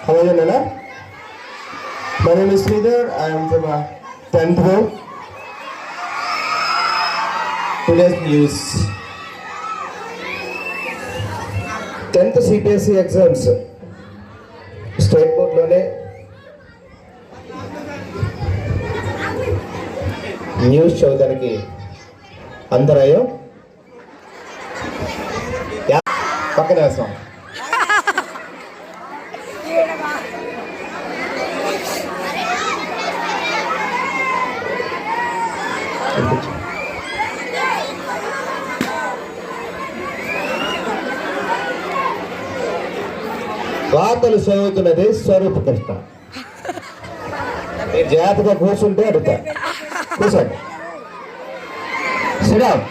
Hello, Nana. My name is Sridhar. I am from 10th row. Today's news. 10th CPSE exams. State board లోనే news చదవడానికి అందరయ్యో పక్కన వేస్తాం. వార్తలు చదువుతున్నది స్వరూప కృష్ణ. మీరు జాగ్రత్తగా కూర్చుంటే అడుగుతా. కూర్చోండి. శ్రీరామ్.